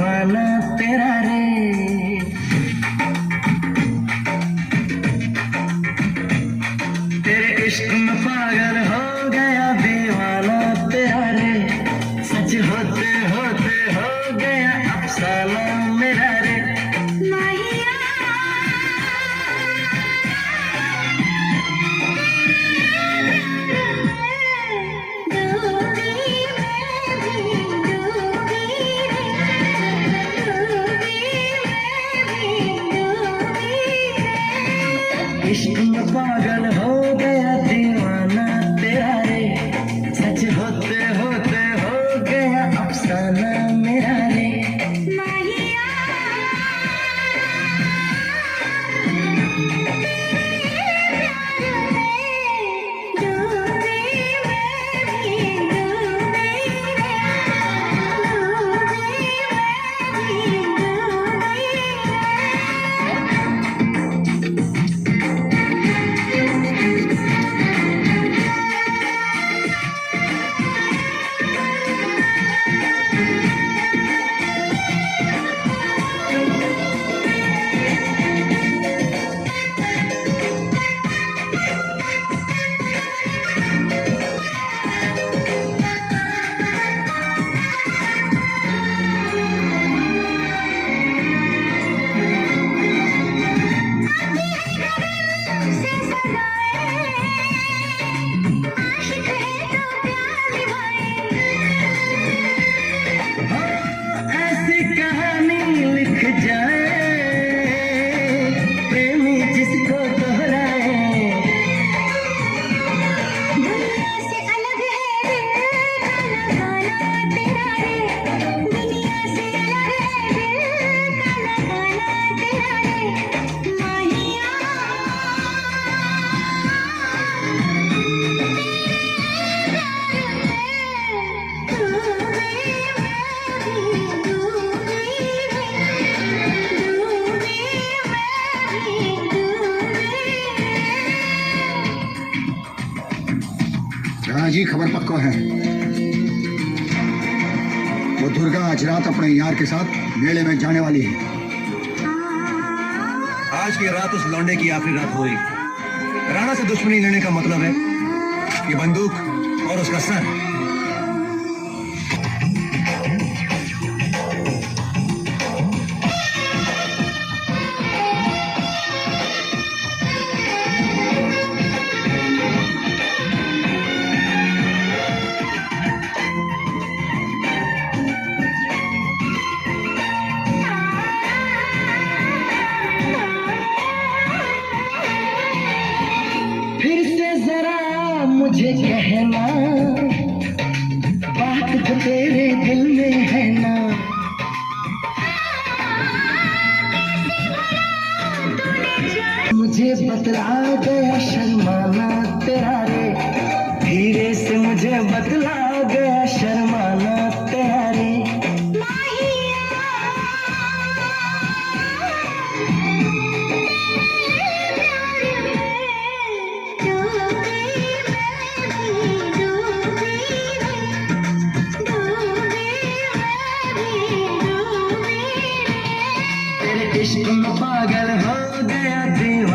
दीवाना तेरा रे। तेरे इश्क में पागल हो गया दीवाना तेरा रे। सच होते होते हो गया अफसाना मेरा रे। इश्क में पागल हो गया दीवाना तेरा रे। सच होते होते हो गया अफसाना मेरा रे। जी खबर पक्का है, वो दुर्गा आज रात अपने यार के साथ मेले में जाने वाली है। आज की रात उस लौंडे की आखिरी रात हुई। राणा से दुश्मनी लेने का मतलब है कि बंदूक और उसका सर। फिर से जरा मुझे कहना, बात जो तेरे दिल में है ना। मुझे बतला गया शर्माना तेरा रे। धीरे से मुझे बतला गया शर्माना तेरा रे। इश्क में पागल हो गया दीवाना।